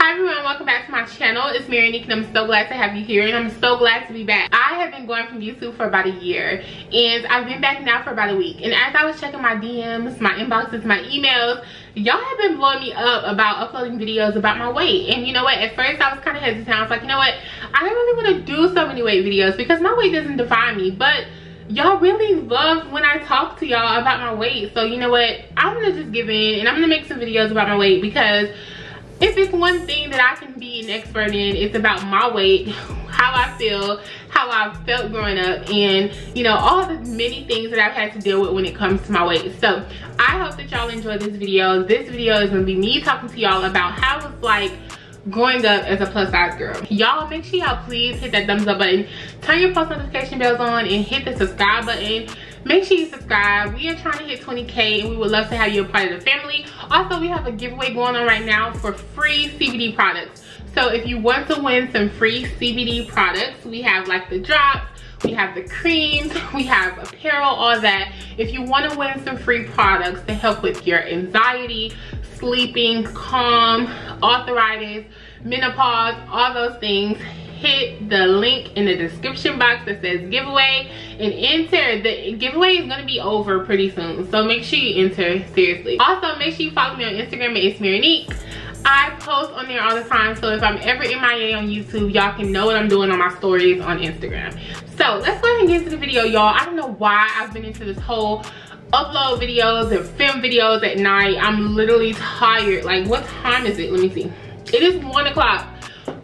Hi everyone, welcome back to my channel. It's Marionique and I'm so glad to have you here, and I'm so glad to be back. I have been going from YouTube for about a year and I've been back now for about a week, and as I was checking my DMs, my inboxes, my emails, y'all have been blowing me up about uploading videos about my weight. And you know what, at first I was kind of hesitant. I was like, you know what, I don't really want to do so many weight videos because my weight doesn't define me, but y'all really love when I talk to y'all about my weight. So you know what, I'm gonna just give in and I'm gonna make some videos about my weight, because if it's one thing that I can be an expert in, it's about my weight, how I feel, how I felt growing up, and you know, all the many things that I've had to deal with when it comes to my weight. So I hope that y'all enjoy this video. This video is gonna be me talking to y'all about how it's like growing up as a plus size girl. Y'all make sure y'all please hit that thumbs up button, turn your post notification bells on, and hit the subscribe button. Make sure you subscribe. We are trying to hit 20K and we would love to have you a part of the family. Also, we have a giveaway going on right now for free CBD products. So if you want to win some free CBD products, we have like the drops, we have the creams, we have apparel, all that. If you want to win some free products to help with your anxiety, sleeping, calm, arthritis, menopause, all those things, hit the link in the description box that says giveaway and enter. The giveaway is going to be over pretty soon, so make sure you enter, seriously. Also, make sure you follow me on Instagram at ItsMarionique. I post on there all the time, so if I'm ever MIA on YouTube, y'all can know what I'm doing on my stories on Instagram. So let's go ahead and get into the video, y'all. I don't know why I've been into this whole upload videos and film videos at night. I'm literally tired. Like, what time is it? Let me see. It is 1 o'clock.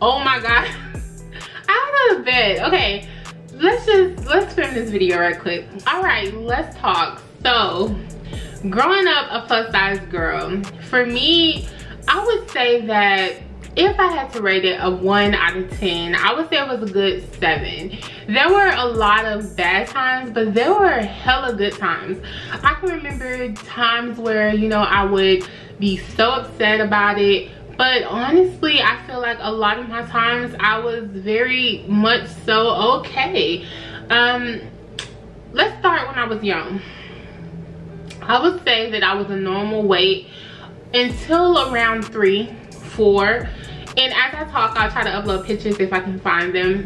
Oh my god. I don't go to bed. Okay, let's film this video right quick. All right, let's talk. So growing up a plus size girl, for me, I would say that if I had to rate it a 1 out of 10, I would say it was a good 7. There were a lot of bad times, but there were hella good times. I can remember times where, you know, I would be so upset about it, but honestly, I feel like a lot of my times I was very much so okay. Let's start when I was young. I would say that I was a normal weight until around 3, 4. And as I talk, I'll try to upload pictures if I can find them.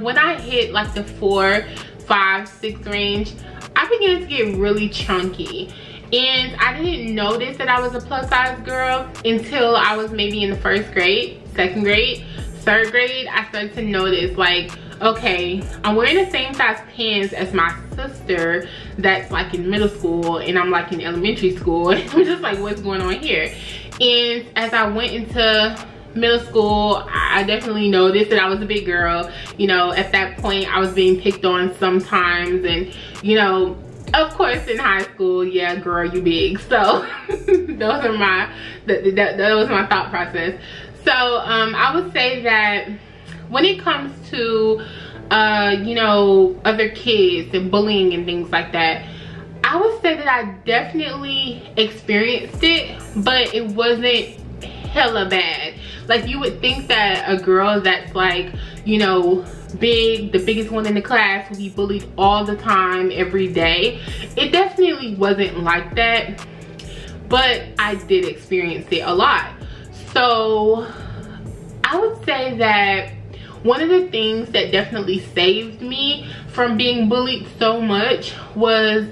When I hit like the 4, 5, 6 range, I began to get really chunky. And I didn't notice that I was a plus size girl until I was maybe in the 1st grade, 2nd grade, 3rd grade. I started to notice, like, okay, I'm wearing the same size pants as my sister that's like in middle school, and I'm like in elementary school. I'm just like, what's going on here? And as I went into middle school, I definitely noticed that I was a big girl. You know, at that point I was being picked on sometimes, and you know, of course in high school, yeah, girl, you big. So those are my that was my thought process. So I would say that when it comes to you know, other kids and bullying and things like that, I would say that I definitely experienced it, but it wasn't hella bad. Like, you would think that a girl that's like, you know, big, the biggest one in the class, would be bullied all the time, every day. It definitely wasn't like that, but I did experience it a lot. So I would say that one of the things that definitely saved me from being bullied so much was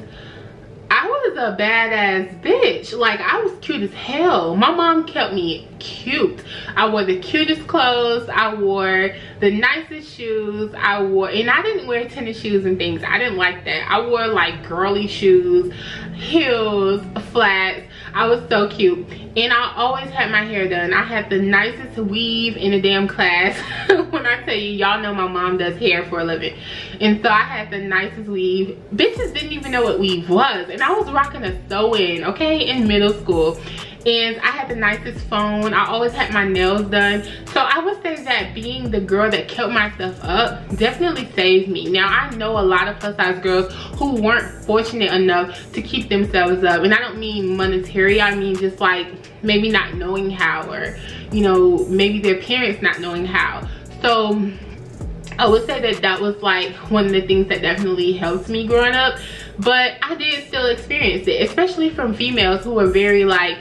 I was a badass bitch. Like, I was cute as hell. My mom kept me cute. I wore the cutest clothes. I wore the nicest shoes. and I didn't wear tennis shoes and things. I didn't like that. I wore like girly shoes, heels, flats. I was so cute. And I always had my hair done. I had the nicest weave in the damn class. When I tell you, y'all know my mom does hair for a living. And so I had the nicest weave. Bitches didn't even know what weave was. And I was rocking a sew-in, okay, in middle school. And I had the nicest phone. I always had my nails done. So I would say that being the girl that kept myself up definitely saved me. Now, I know a lot of plus size girls who weren't fortunate enough to keep themselves up. And I don't mean monetary. I mean just like maybe not knowing how, or you know, maybe their parents not knowing how. So I would say that that was like one of the things that definitely helped me growing up. But I did still experience it, especially from females who were very like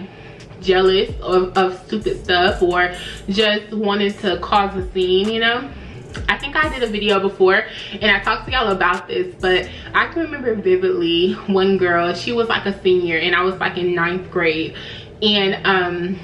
jealous of stupid stuff or just wanted to cause a scene, you know. I think I did a video before and I talked to y'all about this, but I can remember vividly one girl. She was like a senior and I was like in 9th grade, and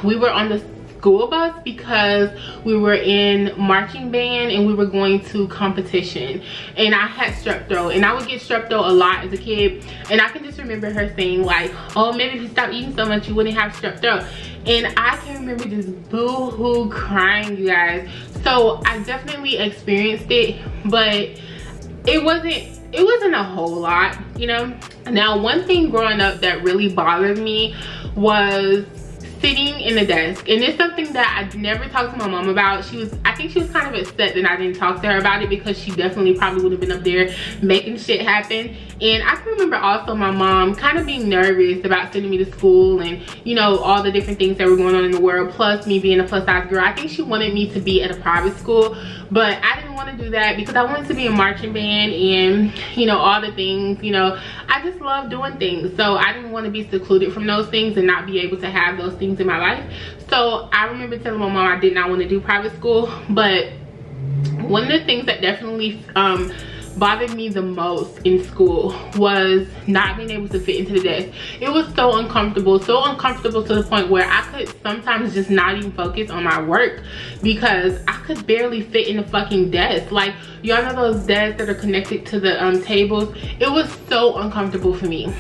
we were on the school bus because we were in marching band and we were going to competition, and I had strep throat, and I would get strep throat a lot as a kid, and I can just remember her saying like, oh, maybe if you stop eating so much you wouldn't have strep throat. And I can remember just boo-hoo crying, you guys. So I definitely experienced it, but it wasn't a whole lot, you know. Now, one thing growing up that really bothered me was sitting in the desk, and it's something that I never talked to my mom about. I think she was kind of upset that I didn't talk to her about it, because she definitely probably would have been up there making shit happen. And I can remember also my mom kind of being nervous about sending me to school, and you know, all the different things that were going on in the world, plus me being a plus size girl. I think she wanted me to be at a private school, but I didn't want to do that because I wanted to be in marching band and, you know, all the things, you know. I just love doing things, so I didn't want to be secluded from those things and not be able to have those things in my life. So I remember telling my mom I did not want to do private school. But one of the things that definitely bothered me the most in school was not being able to fit into the desk. It was so uncomfortable to the point where I could sometimes just not even focus on my work because I could barely fit in the fucking desk. Like, y'all know those desks that are connected to the tables? It was so uncomfortable for me.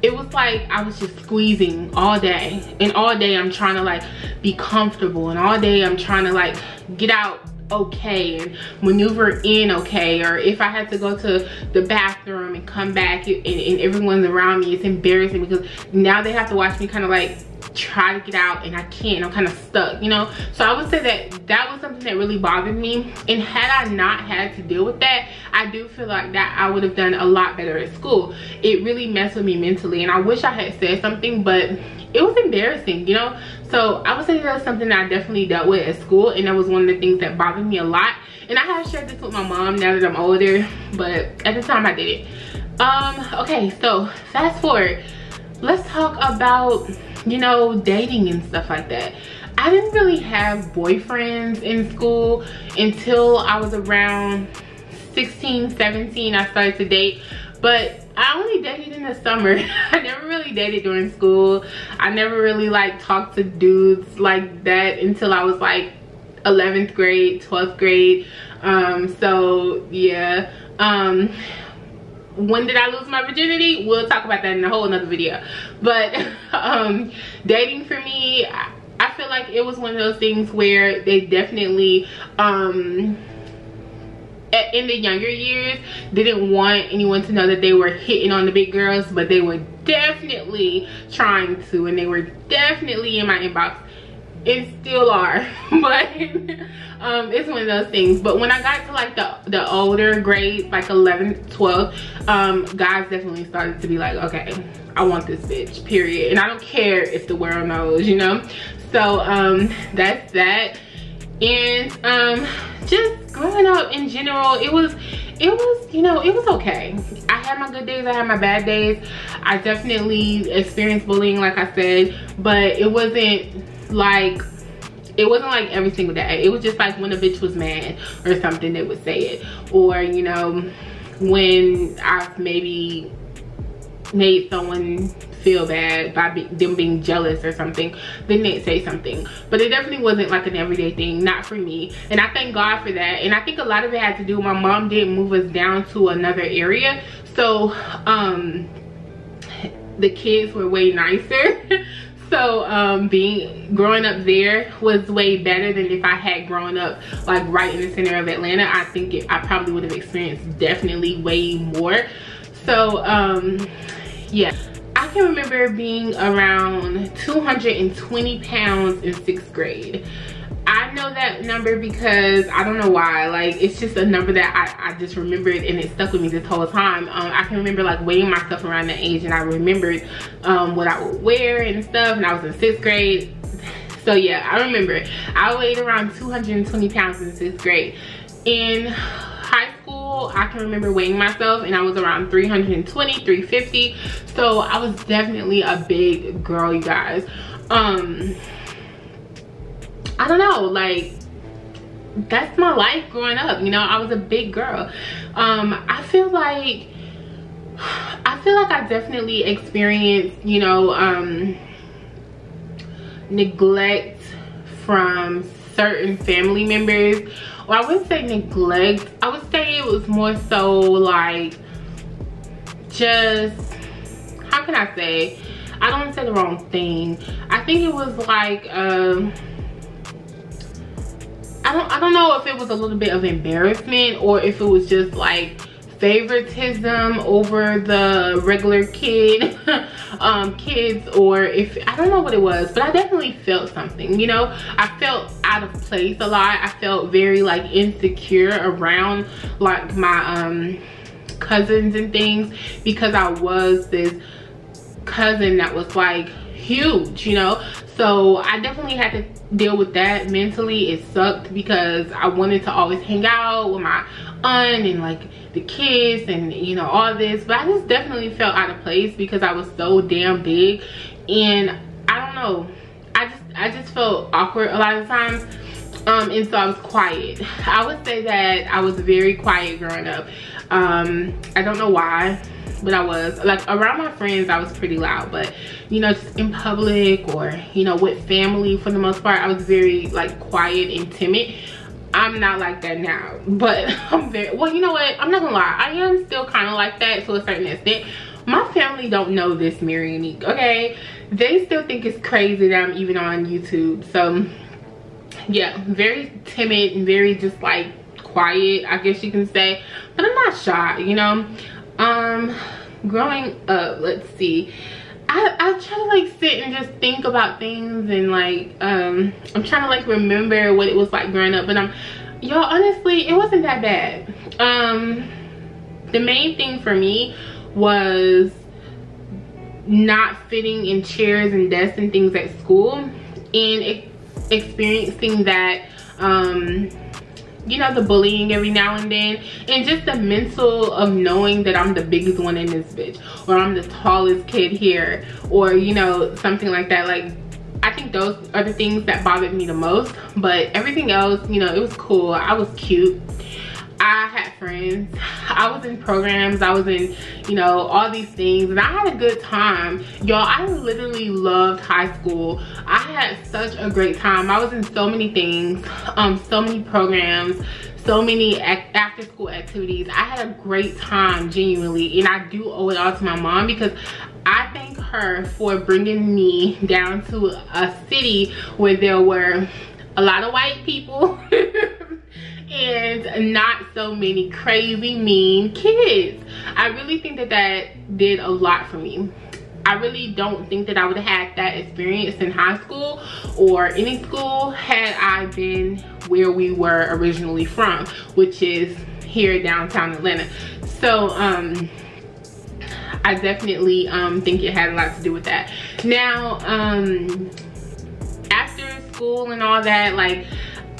It was like I was just squeezing all day, and all day I'm trying to like be comfortable, and all day I'm trying to like get out okay and maneuver in okay. Or if I had to go to the bathroom and come back and everyone's around me, it's embarrassing because now they have to watch me kind of like try to get out, and I can't. I'm kind of stuck, you know. So I would say that was something that really bothered me, and had I not had to deal with that, I do feel like that I would have done a lot better at school. It really messed with me mentally, and I wish I had said something, but it was embarrassing, you know. So I would say that was something that I definitely dealt with at school, and that was one of the things that bothered me a lot. And I have shared this with my mom now that I'm older, but at the time I didn't. Okay, so fast forward, let's talk about, you know, dating and stuff like that. I didn't really have boyfriends in school until I was around 16, 17. I started to date, but I only dated in the summer. I never really dated during school. I never really like talked to dudes like that until I was like 11th grade, 12th grade. So yeah. When did I lose my virginity? We'll talk about that in a whole nother video. But dating for me, I feel like it was one of those things where they definitely in the younger years didn't want anyone to know that they were hitting on the big girls, but they were definitely trying to, and they were definitely in my inbox, and still are. But it's one of those things. But when I got to like the older grades, like 11th, 12th, guys definitely started to be like, okay, I want this bitch, period, and I don't care if the world knows, you know. So that's that. And just growing up in general, it was, you know, it was okay. I had my good days, I had my bad days. I definitely experienced bullying, like I said, but it wasn't like every single day. It was just like when a bitch was mad or something, they would say it. Or, you know, when I've maybe made someone feel bad by them being jealous or something, then they'd say something. But it definitely wasn't like an everyday thing, not for me, and I thank God for that. And I think a lot of it had to do, my mom did move us down to another area, so the kids were way nicer. So growing up there was way better than if I had grown up like right in the center of Atlanta. I think I probably would have experienced definitely way more. So yeah, I can remember being around 220 pounds in 6th grade. I know that number because I don't know why, like it's just a number that I just remembered, and it stuck with me this whole time. I can remember like weighing myself around that age, and I remembered what I would wear and stuff, and I was in 6th grade. So yeah, I remember I weighed around 220 pounds in 6th grade. In high school, school, I can remember weighing myself and I was around 320, 350. So I was definitely a big girl, you guys. I don't know, like, that's my life growing up, you know. I was a big girl. I feel like I definitely experienced, you know, neglect from certain family members. Or I wouldn't say neglect, I would say it was more so like, just, how can I say, I don't want to say the wrong thing. I think it was like, I don't know if it was a little bit of embarrassment or if it was just like favoritism over the regular kids, or if, I don't know what it was, but I definitely felt something, you know. I felt out of place a lot. I felt very like insecure around like my cousins and things, because I was this cousin that was like huge, you know. So I definitely had to deal with that mentally. It sucked because I wanted to always hang out with my aunt and like the kids and, you know, all this, but I just definitely felt out of place because I was so damn big. And I don't know, I just felt awkward a lot of times. And so I was quiet. I would say that I was very quiet growing up. I don't know why, but I was like, around my friends I was pretty loud, but you know, just in public or, you know, with family, for the most part I was very like quiet and timid. I'm not like that now, but I'm very, well, you know what, I'm not gonna lie, I am still kind of like that to a certain extent. My family don't know this Marionique, okay? They still think it's crazy that I'm even on YouTube. So yeah, very timid and very just like quiet, I guess you can say, but I'm not shy, you know. Growing up, let's see, I try to like sit and just think about things, and like I'm trying to like remember what it was like growing up, but y'all, honestly, it wasn't that bad. The main thing for me was not fitting in chairs and desks and things at school, and experiencing that, you know, the bullying every now and then, and just the mental of knowing that I'm the biggest one in this bitch, or I'm the tallest kid here, or, you know, something like that. Like, I think those are the things that bothered me the most, but everything else, you know, it was cool. I was cute, I had friends, I was in programs, I was in, you know, all these things, and I had a good time. Y'all, I literally loved high school. I had such a great time. I was in so many things, so many programs, so many after school activities. I had a great time, genuinely, and I do owe it all to my mom, because I thank her for bringing me down to a city where there were a lot of white people and not so many crazy mean kids. I really think that that did a lot for me. I really don't think that I would have had that experience in high school or any school had I been where we were originally from, which is here downtown Atlanta. So I definitely think it had a lot to do with that. Now after school and all that, like,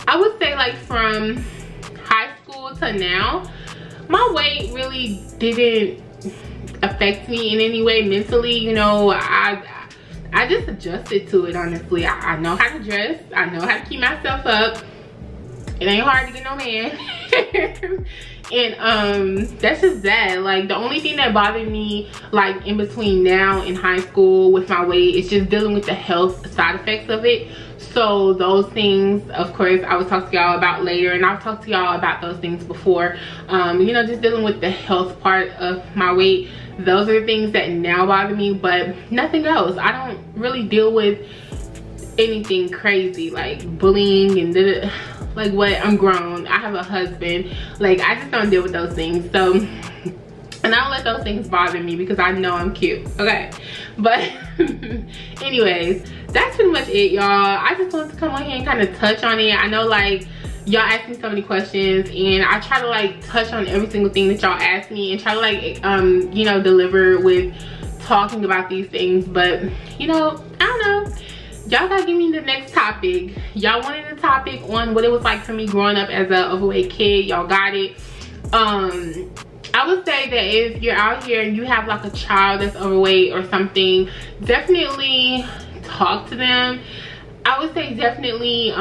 I would say like from high school to now, my weight really didn't affect me in any way mentally. You know, I just adjusted to it, honestly. I know how to dress, I know how to keep myself up. It ain't hard to get no man. And that's just that. Like, the only thing that bothered me, like, in between now and high school with my weight is just dealing with the health side effects of it. So those things, of course, I will talk to y'all about later, and I've talked to y'all about those things before. You know, just dealing with the health part of my weight. Those are the things that now bother me, but nothing else. I don't really deal with anything crazy like bullying and like, what, I'm grown, I have a husband, like, I just don't deal with those things. So, and I don't let those things bother me because I know I'm cute, okay? But anyways, that's pretty much it, y'all. I just wanted to come on here and kind of touch on it. I know, like, y'all ask me so many questions, and I try to like touch on every single thing that y'all ask me and try to like you know, deliver with talking about these things. But you know, I don't know, y'all gotta give me the next topic. Y'all wanted a topic on what it was like for me growing up as a overweight kid. Y'all got it. I would say that if you're out here and you have like a child that's overweight or something, definitely talk to them. I would say definitely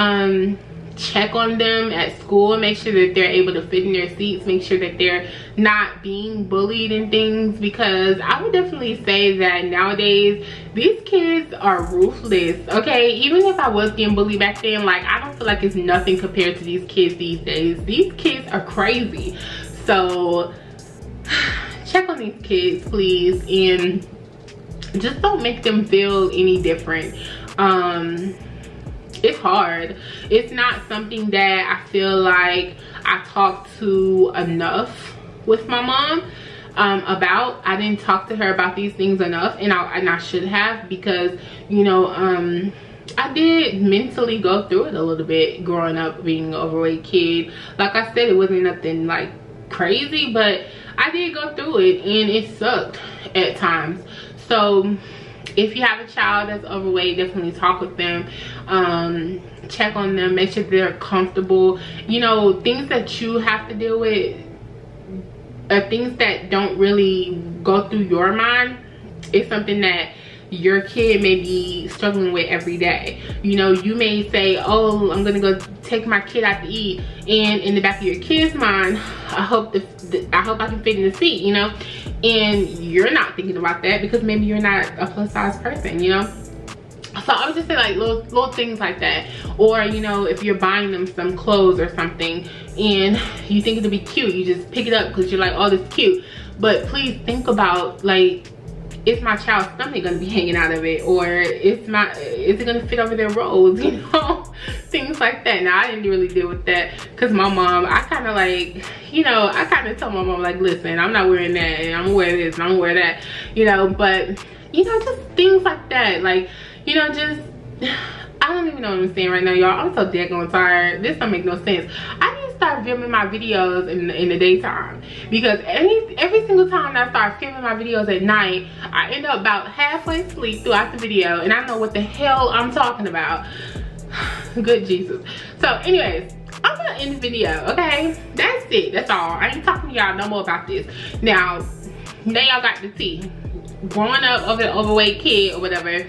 check on them at school, make sure that they're able to fit in their seats, make sure that they're not being bullied and things, because I would definitely say that nowadays these kids are ruthless. Okay, even if I was getting bullied back then, like, I don't feel like it's nothing compared to these kids these days. These kids are crazy. So check on these kids, please, and just don't make them feel any different. It's hard. It's not something that I feel like I talked to enough with my mom about. I didn't talk to her about these things enough, and I should have, because, you know, I did mentally go through it a little bit growing up, being an overweight kid. Like I said, it wasn't nothing like crazy, but I did go through it, and it sucked at times. So if you have a child that's overweight, definitely talk with them, check on them, make sure they're comfortable. You know, things that you have to deal with, things that don't really go through your mind, is something that your kid may be struggling with every day. You know, you may say, oh, I'm gonna go take my kid out to eat, and in the back of your kid's mind, I hope I can fit in the seat, you know, and you're not thinking about that because maybe you're not a plus size person, you know. So I would just say, like, little things like that. Or, you know, if you're buying them some clothes or something and you think it'll be cute, you just pick it up because you're like, oh, this is cute. But please think about, like, is my child's stomach gonna be hanging out of it, or is it gonna fit over their rolls, you know, things like that. Now, I didn't really deal with that because my mom, I kind of, like, you know, I kind of tell my mom, like, listen, I'm not wearing that, and I'm gonna wear this, and I'm gonna wear that, you know. But, you know, just things like that, like, you know, just, I don't even know what I'm saying right now, y'all. I'm so daggone tired. This don't make no sense. I need to start filming my videos in the daytime, because every single time I start filming my videos at night, I end up about halfway asleep throughout the video, and I don't know what the hell I'm talking about. Good Jesus. So anyways, I'm gonna end the video, okay? That's it. That's all. I ain't talking to y'all no more about this. Now y'all got the tea. Growing up of an overweight kid or whatever,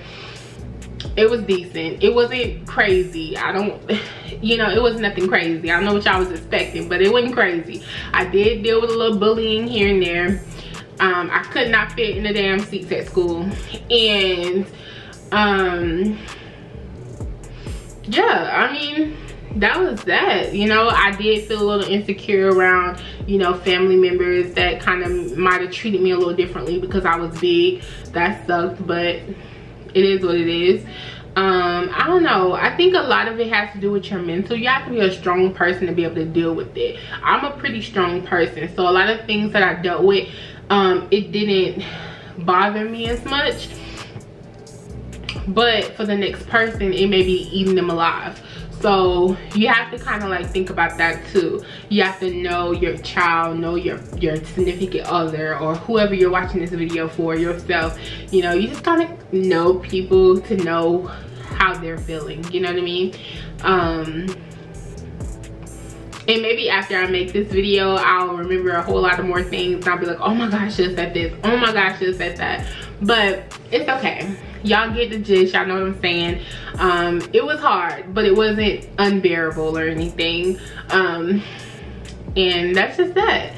it was decent. It wasn't crazy. You know, it was nothing crazy. I don't know what y'all was expecting, but it wasn't crazy. I did deal with a little bullying here and there. I could not fit in the damn seats at school, and yeah, I mean, that was that. You know, I did feel a little insecure around, you know, family members that kind of might have treated me a little differently because I was big. That sucked, but it is what it is. I don't know, I think a lot of it has to do with your mental. You have to be a strong person to be able to deal with it. I'm a pretty strong person, so a lot of things that I dealt with, it didn't bother me as much, but for the next person, it may be eating them alive. So you have to kind of, like, think about that too. You have to know your child, know your significant other, or whoever you're watching this video for, yourself. You know, you just gotta know people to know how they're feeling, you know what I mean? And maybe after I make this video, I'll remember a whole lot of more things, and I'll be like, oh my gosh, just said this, oh my gosh, just said that. But it's okay. Y'all get the gist, y'all know what I'm saying. It was hard, but it wasn't unbearable or anything. And that's just that.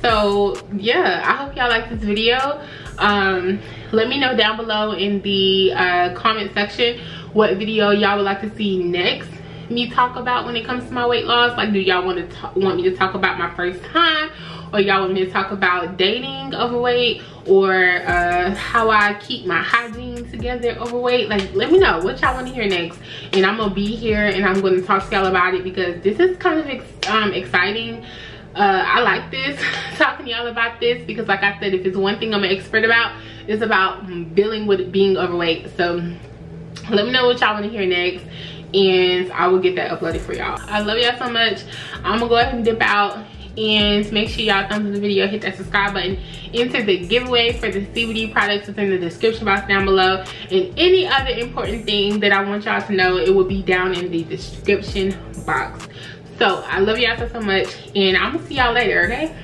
So yeah, I hope y'all like this video. Let me know down below in the comment section what video y'all would like to see next me talk about when it comes to my weight loss. Like, do y'all want me to talk about my first time, or y'all want me to talk about dating overweight, or how I keep my hygiene together overweight? Like, let me know what y'all want to hear next, and I'm gonna be here and I'm going to talk to y'all about it, because this is kind of exciting. I like this, talking to y'all about this, because like I said, if it's one thing I'm an expert about, it's about dealing with being overweight. So let me know what y'all want to hear next, and I will get that uploaded for y'all. I love y'all so much. I'm gonna go ahead and dip out, and make sure y'all thumbs up the video, hit that subscribe button, enter the giveaway for the CBD products that's in the description box down below, and any other important thing that I want y'all to know, it will be down in the description box. So I love y'all so much, and I'm gonna see y'all later, okay?